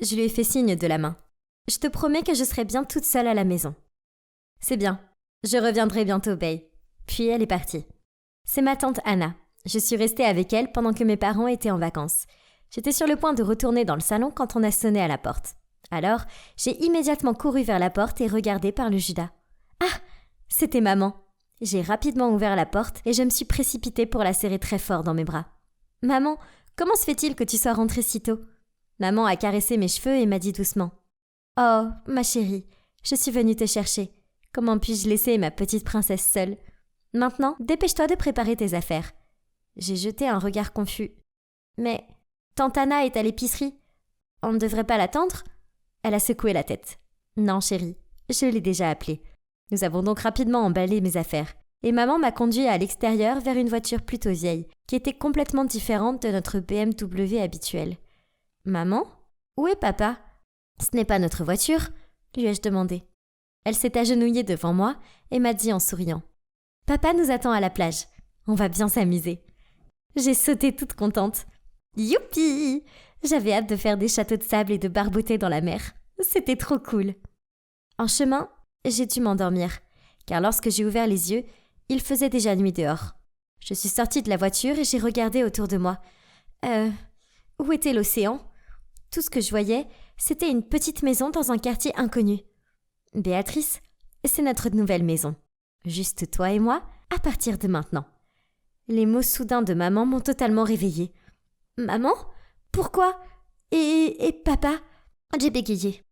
Je lui ai fait signe de la main. Je te promets que je serai bien toute seule à la maison. C'est bien. Je reviendrai bientôt, Bay. Puis elle est partie. C'est ma tante Anna. Je suis restée avec elle pendant que mes parents étaient en vacances. J'étais sur le point de retourner dans le salon quand on a sonné à la porte. Alors, j'ai immédiatement couru vers la porte et regardé par le Judas. Ah, c'était maman. J'ai rapidement ouvert la porte et je me suis précipitée pour la serrer très fort dans mes bras. « Maman, comment se fait-il que tu sois rentrée si tôt ?» Maman a caressé mes cheveux et m'a dit doucement. « Oh, ma chérie, je suis venue te chercher. Comment puis-je laisser ma petite princesse seule ? Maintenant, dépêche-toi de préparer tes affaires. » J'ai jeté un regard confus. « Mais tante Anna est à l'épicerie. On ne devrait pas l'attendre ?» Elle a secoué la tête. « Non, chérie, je l'ai déjà appelée. » Nous avons donc rapidement emballé mes affaires. Et maman m'a conduit à l'extérieur vers une voiture plutôt vieille, qui était complètement différente de notre BMW habituelle. « Maman ? Où est papa ? » « Ce n'est pas notre voiture ?» lui ai-je demandé. Elle s'est agenouillée devant moi et m'a dit en souriant. « Papa nous attend à la plage. On va bien s'amuser. » J'ai sauté toute contente. Youpi ! J'avais hâte de faire des châteaux de sable et de barboter dans la mer. C'était trop cool. En chemin, j'ai dû m'endormir, car lorsque j'ai ouvert les yeux, il faisait déjà nuit dehors. Je suis sortie de la voiture et j'ai regardé autour de moi. Où était l'océan ? Tout ce que je voyais, c'était une petite maison dans un quartier inconnu. Béatrice, c'est notre nouvelle maison. Juste toi et moi, à partir de maintenant. Les mots soudains de maman m'ont totalement réveillée. Maman ? Pourquoi ? Et papa ? J'ai bégayé.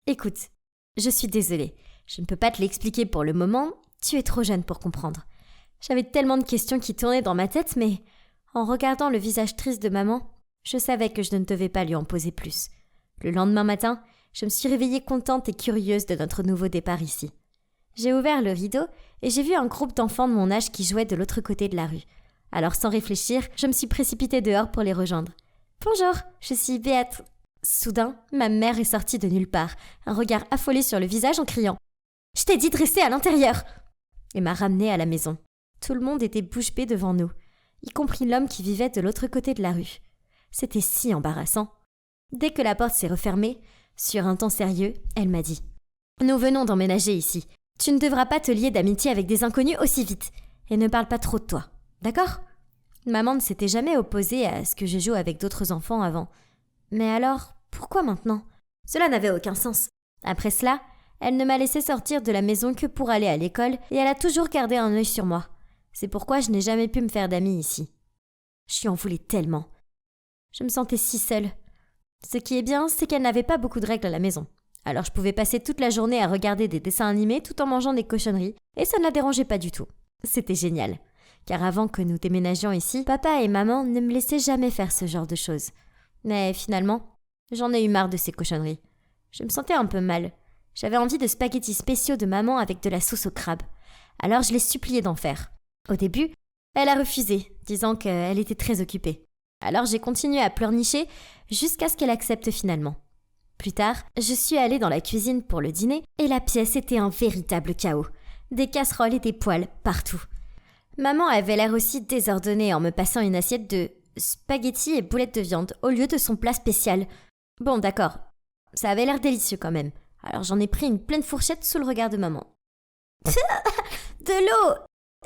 Écoute, je suis désolée. Je ne peux pas te l'expliquer pour le moment, tu es trop jeune pour comprendre. J'avais tellement de questions qui tournaient dans ma tête, mais en regardant le visage triste de maman, je savais que je ne devais pas lui en poser plus. Le lendemain matin, je me suis réveillée contente et curieuse de notre nouveau départ ici. J'ai ouvert le rideau et j'ai vu un groupe d'enfants de mon âge qui jouaient de l'autre côté de la rue. Alors sans réfléchir, je me suis précipitée dehors pour les rejoindre. « Bonjour, je suis Béat... » Soudain, ma mère est sortie de nulle part, un regard affolé sur le visage en criant « Je t'ai dit de rester à l'intérieur !» et m'a ramenée à la maison. Tout le monde était bouche bée devant nous, y compris l'homme qui vivait de l'autre côté de la rue. C'était si embarrassant. Dès que la porte s'est refermée, sur un ton sérieux, elle m'a dit « Nous venons d'emménager ici. Tu ne devras pas te lier d'amitié avec des inconnus aussi vite. Et ne parle pas trop de toi. D'accord ?» Maman ne s'était jamais opposée à ce que je joue avec d'autres enfants avant. Mais alors, pourquoi maintenant ? Cela n'avait aucun sens. Après cela, elle ne m'a laissé sortir de la maison que pour aller à l'école et elle a toujours gardé un œil sur moi. C'est pourquoi je n'ai jamais pu me faire d'amis ici. Je lui en voulais tellement. Je me sentais si seule. Ce qui est bien, c'est qu'elle n'avait pas beaucoup de règles à la maison. Alors je pouvais passer toute la journée à regarder des dessins animés tout en mangeant des cochonneries, et ça ne la dérangeait pas du tout. C'était génial. Car avant que nous déménagions ici, papa et maman ne me laissaient jamais faire ce genre de choses. Mais finalement, j'en ai eu marre de ces cochonneries. Je me sentais un peu mal. J'avais envie de spaghettis spéciaux de maman avec de la sauce au crabe. Alors je l'ai suppliée d'en faire. Au début, elle a refusé, disant qu'elle était très occupée. Alors j'ai continué à pleurnicher jusqu'à ce qu'elle accepte finalement. Plus tard, je suis allée dans la cuisine pour le dîner et la pièce était un véritable chaos. Des casseroles et des poêles partout. Maman avait l'air aussi désordonnée en me passant une assiette de spaghettis et boulettes de viande au lieu de son plat spécial. Bon, d'accord, ça avait l'air délicieux quand même. Alors j'en ai pris une pleine fourchette sous le regard de maman. De l'eau !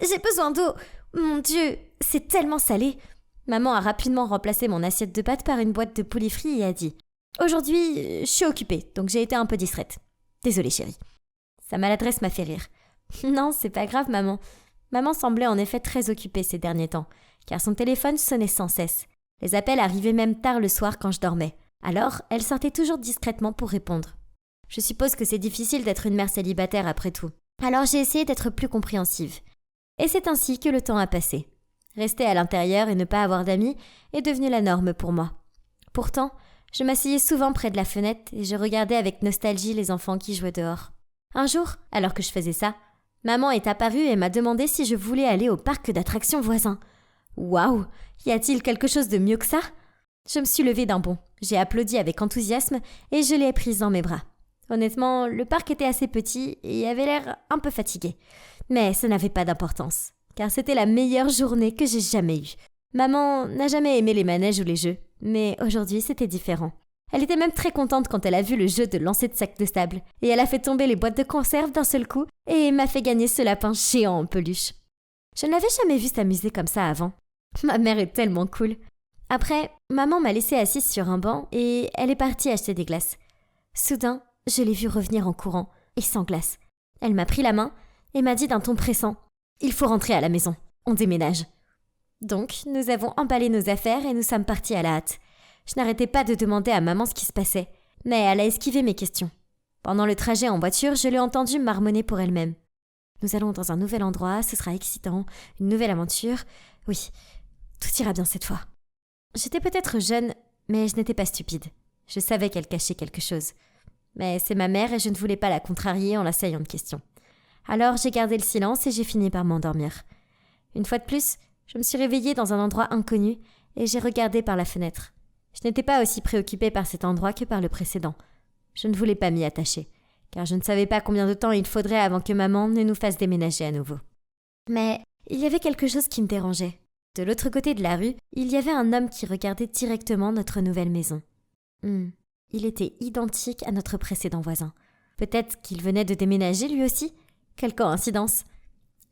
J'ai besoin d'eau ! Mon Dieu, c'est tellement salé ! Maman a rapidement remplacé mon assiette de pâtes par une boîte de poulet frit et a dit « Aujourd'hui, je suis occupée, donc j'ai été un peu distraite. Désolée, chérie. » Sa maladresse m'a fait rire. « Non, c'est pas grave, maman. » Maman semblait en effet très occupée ces derniers temps, car son téléphone sonnait sans cesse. Les appels arrivaient même tard le soir quand je dormais. Alors, elle sortait toujours discrètement pour répondre. Je suppose que c'est difficile d'être une mère célibataire après tout. Alors j'ai essayé d'être plus compréhensive. Et c'est ainsi que le temps a passé. Rester à l'intérieur et ne pas avoir d'amis est devenu la norme pour moi. Pourtant, je m'asseyais souvent près de la fenêtre et je regardais avec nostalgie les enfants qui jouaient dehors. Un jour, alors que je faisais ça, maman est apparue et m'a demandé si je voulais aller au parc d'attractions voisin. Waouh! Y a-t-il quelque chose de mieux que ça? Je me suis levée d'un bond. J'ai applaudi avec enthousiasme et je l'ai prise dans mes bras. Honnêtement, le parc était assez petit et avait l'air un peu fatigué. Mais ça n'avait pas d'importance, car c'était la meilleure journée que j'ai jamais eue. Maman n'a jamais aimé les manèges ou les jeux, mais aujourd'hui c'était différent. Elle était même très contente quand elle a vu le jeu de lancer de sacs de sable. Et elle a fait tomber les boîtes de conserve d'un seul coup et m'a fait gagner ce lapin géant en peluche. Je ne l'avais jamais vue s'amuser comme ça avant. Ma mère est tellement cool. Après, maman m'a laissée assise sur un banc et elle est partie acheter des glaces. Soudain, je l'ai vue revenir en courant et sans glace. Elle m'a pris la main et m'a dit d'un ton pressant « Il faut rentrer à la maison, on déménage ». Donc, nous avons emballé nos affaires et nous sommes partis à la hâte. Je n'arrêtais pas de demander à maman ce qui se passait, mais elle a esquivé mes questions. Pendant le trajet en voiture, je l'ai entendue marmonner pour elle-même. Nous allons dans un nouvel endroit, ce sera excitant, une nouvelle aventure. Oui, tout ira bien cette fois. J'étais peut-être jeune, mais je n'étais pas stupide. Je savais qu'elle cachait quelque chose. Mais c'est ma mère et je ne voulais pas la contrarier en l'assaillant de questions. Alors j'ai gardé le silence et j'ai fini par m'endormir. Une fois de plus, je me suis réveillée dans un endroit inconnu et j'ai regardé par la fenêtre. Je n'étais pas aussi préoccupée par cet endroit que par le précédent. Je ne voulais pas m'y attacher, car je ne savais pas combien de temps il faudrait avant que maman ne nous fasse déménager à nouveau. Mais il y avait quelque chose qui me dérangeait. De l'autre côté de la rue, il y avait un homme qui regardait directement notre nouvelle maison. Il était identique à notre précédent voisin. Peut-être qu'il venait de déménager lui aussi ? Quelle coïncidence !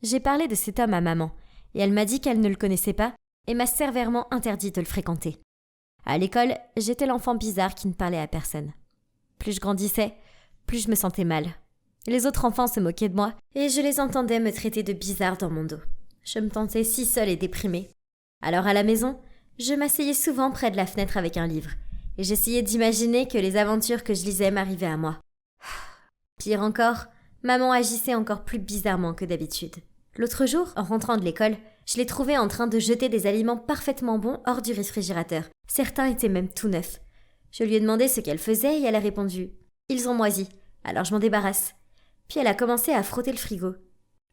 J'ai parlé de cet homme à maman, et elle m'a dit qu'elle ne le connaissait pas et m'a sévèrement interdit de le fréquenter. À l'école, j'étais l'enfant bizarre qui ne parlait à personne. Plus je grandissais, plus je me sentais mal. Les autres enfants se moquaient de moi et je les entendais me traiter de bizarre dans mon dos. Je me sentais si seule et déprimée. Alors à la maison, je m'asseyais souvent près de la fenêtre avec un livre et j'essayais d'imaginer que les aventures que je lisais m'arrivaient à moi. Pire encore, maman agissait encore plus bizarrement que d'habitude. L'autre jour, en rentrant de l'école, je l'ai trouvée en train de jeter des aliments parfaitement bons hors du réfrigérateur. Certains étaient même tout neufs. Je lui ai demandé ce qu'elle faisait et elle a répondu « Ils ont moisi, alors je m'en débarrasse ». Puis elle a commencé à frotter le frigo.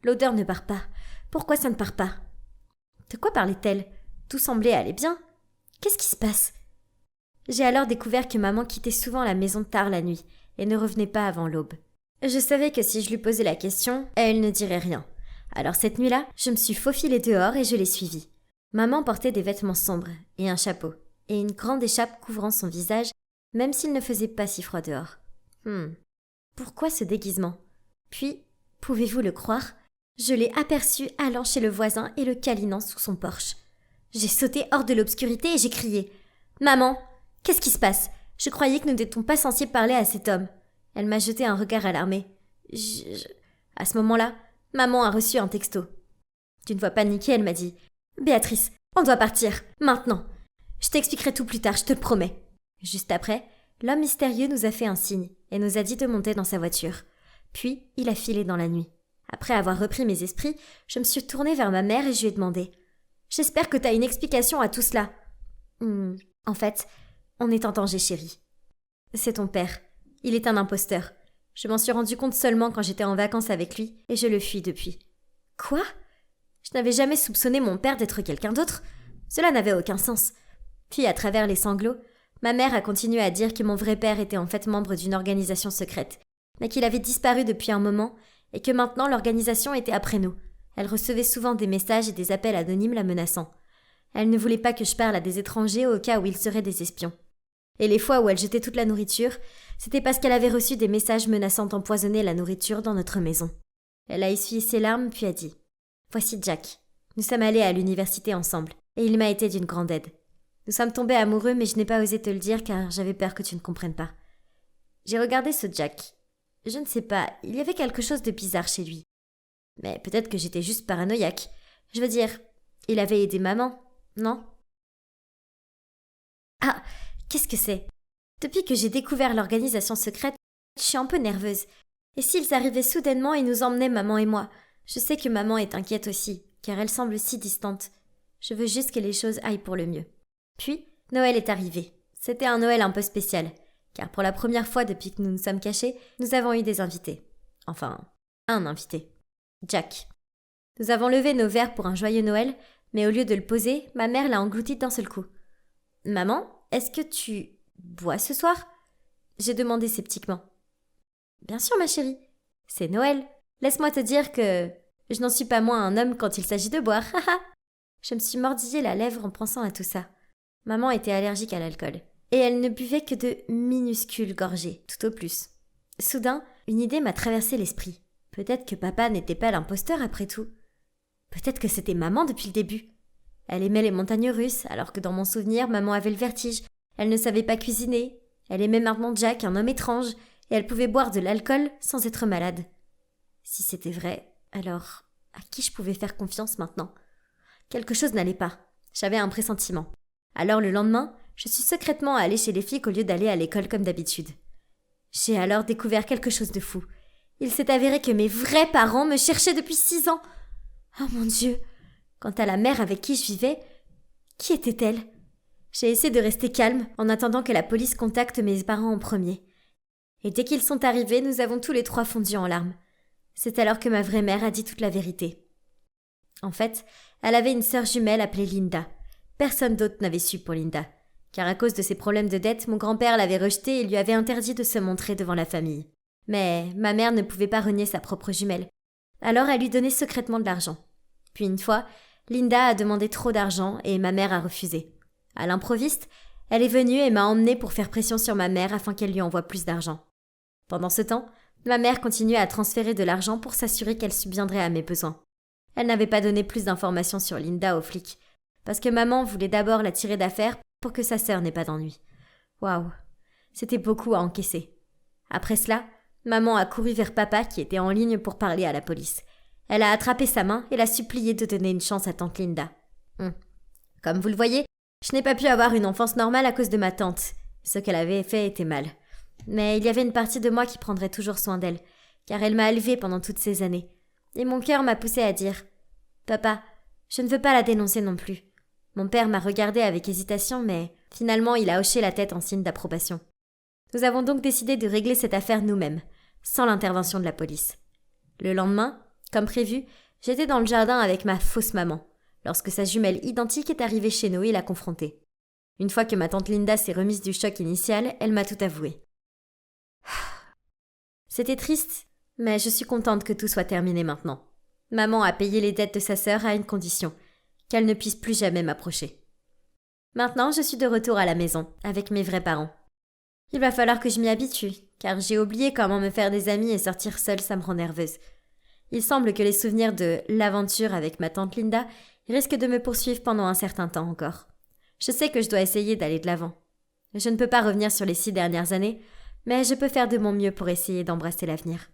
L'odeur ne part pas. Pourquoi ça ne part pas ? De quoi parlait-elle ? Tout semblait aller bien. Qu'est-ce qui se passe ? J'ai alors découvert que maman quittait souvent la maison tard la nuit et ne revenait pas avant l'aube. Je savais que si je lui posais la question, elle ne dirait rien. Alors cette nuit-là, je me suis faufilée dehors et je l'ai suivie. Maman portait des vêtements sombres et un chapeau, et une grande écharpe couvrant son visage, même s'il ne faisait pas si froid dehors. Pourquoi ce déguisement ? Puis, pouvez-vous le croire ? Je l'ai aperçue allant chez le voisin et le câlinant sous son porche. J'ai sauté hors de l'obscurité et j'ai crié « Maman, qu'est-ce qui se passe ? Je croyais que nous n'étions pas censés parler à cet homme. » Elle m'a jeté un regard alarmé. À ce moment-là, maman a reçu un texto. D'une voix paniquée, elle m'a dit « Béatrice, on doit partir, maintenant. Je t'expliquerai tout plus tard, je te le promets. » Juste après, l'homme mystérieux nous a fait un signe et nous a dit de monter dans sa voiture. Puis, il a filé dans la nuit. Après avoir repris mes esprits, je me suis tournée vers ma mère et je lui ai demandé « J'espère que t'as une explication à tout cela. » En fait, on est en danger, chérie. C'est ton père. Il est un imposteur. Je m'en suis rendu compte seulement quand j'étais en vacances avec lui et je le fuis depuis. Quoi ? Je n'avais jamais soupçonné mon père d'être quelqu'un d'autre. Cela n'avait aucun sens. Puis, à travers les sanglots, ma mère a continué à dire que mon vrai père était en fait membre d'une organisation secrète, mais qu'il avait disparu depuis un moment et que maintenant l'organisation était après nous. Elle recevait souvent des messages et des appels anonymes la menaçant. Elle ne voulait pas que je parle à des étrangers au cas où ils seraient des espions. Et les fois où elle jetait toute la nourriture, c'était parce qu'elle avait reçu des messages menaçant d'empoisonner la nourriture dans notre maison. Elle a essuyé ses larmes puis a dit « Voici Jack. Nous sommes allés à l'université ensemble et il m'a été d'une grande aide. Nous sommes tombés amoureux mais je n'ai pas osé te le dire car j'avais peur que tu ne comprennes pas. J'ai regardé ce Jack. Je ne sais pas, il y avait quelque chose de bizarre chez lui. Mais peut-être que j'étais juste paranoïaque. Je veux dire, il avait aidé maman, non ? Ah, qu'est-ce que c'est ? Depuis que j'ai découvert l'organisation secrète, je suis un peu nerveuse. Et s'ils arrivaient soudainement et nous emmenaient maman et moi ? Je sais que maman est inquiète aussi, car elle semble si distante. Je veux juste que les choses aillent pour le mieux. Puis, Noël est arrivé. C'était un Noël un peu spécial, car pour la première fois depuis que nous nous sommes cachés, nous avons eu des invités. Enfin, un invité. Jack. Nous avons levé nos verres pour un joyeux Noël, mais au lieu de le poser, ma mère l'a englouti d'un seul coup. « Maman, est-ce que tu bois ce soir ?» J'ai demandé sceptiquement. « Bien sûr, ma chérie. C'est Noël. Laisse-moi te dire que je n'en suis pas moins un homme quand il s'agit de boire. Je me suis mordillé la lèvre en pensant à tout ça. Maman était allergique à l'alcool. et elle ne buvait que de minuscules gorgées, tout au plus. Soudain, une idée m'a traversé l'esprit. Peut-être que papa n'était pas l'imposteur après tout. Peut-être que c'était maman depuis le début. Elle aimait les montagnes russes, alors que dans mon souvenir, maman avait le vertige. Elle ne savait pas cuisiner. Elle aimait maintenant Jack, un homme étrange, et elle pouvait boire de l'alcool sans être malade. Si c'était vrai, alors à qui je pouvais faire confiance maintenant ? Quelque chose n'allait pas. J'avais un pressentiment. Alors le lendemain, je suis secrètement allée chez les flics au lieu d'aller à l'école comme d'habitude. J'ai alors découvert quelque chose de fou. Il s'est avéré que mes vrais parents me cherchaient depuis 6 ans. Oh mon Dieu ! Quant à la mère avec qui je vivais, qui était-elle ? J'ai essayé de rester calme en attendant que la police contacte mes parents en premier. Et dès qu'ils sont arrivés, nous avons tous les 3 fondu en larmes. C'est alors que ma vraie mère a dit toute la vérité. En fait, elle avait une sœur jumelle appelée Linda. Personne d'autre n'avait su pour Linda, car à cause de ses problèmes de dette, mon grand-père l'avait rejetée et lui avait interdit de se montrer devant la famille. Mais ma mère ne pouvait pas renier sa propre jumelle. Alors elle lui donnait secrètement de l'argent. Puis une fois, Linda a demandé trop d'argent et ma mère a refusé. À l'improviste, elle est venue et m'a emmenée pour faire pression sur ma mère afin qu'elle lui envoie plus d'argent. Pendant ce temps, ma mère continuait à transférer de l'argent pour s'assurer qu'elle subviendrait à mes besoins. Elle n'avait pas donné plus d'informations sur Linda aux flics, parce que maman voulait d'abord la tirer d'affaire pour que sa sœur n'ait pas d'ennui. Waouh, c'était beaucoup à encaisser. Après cela, maman a couru vers papa qui était en ligne pour parler à la police. Elle a attrapé sa main et l'a supplié de donner une chance à tante Linda. Comme vous le voyez, je n'ai pas pu avoir une enfance normale à cause de ma tante. Ce qu'elle avait fait était mal. Mais il y avait une partie de moi qui prendrait toujours soin d'elle, car elle m'a élevée pendant toutes ces années. Et mon cœur m'a poussé à dire « Papa, je ne veux pas la dénoncer non plus. » Mon père m'a regardé avec hésitation, mais finalement il a hoché la tête en signe d'approbation. Nous avons donc décidé de régler cette affaire nous-mêmes, sans l'intervention de la police. Le lendemain, comme prévu, j'étais dans le jardin avec ma fausse maman, lorsque sa jumelle identique est arrivée chez nous et l'a confrontée. Une fois que ma tante Linda s'est remise du choc initial, elle m'a tout avoué. C'était triste, mais je suis contente que tout soit terminé maintenant. Maman a payé les dettes de sa sœur à une condition, qu'elle ne puisse plus jamais m'approcher. Maintenant, je suis de retour à la maison, avec mes vrais parents. Il va falloir que je m'y habitue, car j'ai oublié comment me faire des amis et sortir seule, ça me rend nerveuse. Il semble que les souvenirs de l'aventure avec ma tante Linda risquent de me poursuivre pendant un certain temps encore. Je sais que je dois essayer d'aller de l'avant. Je ne peux pas revenir sur les 6 dernières années, mais je peux faire de mon mieux pour essayer d'embrasser l'avenir.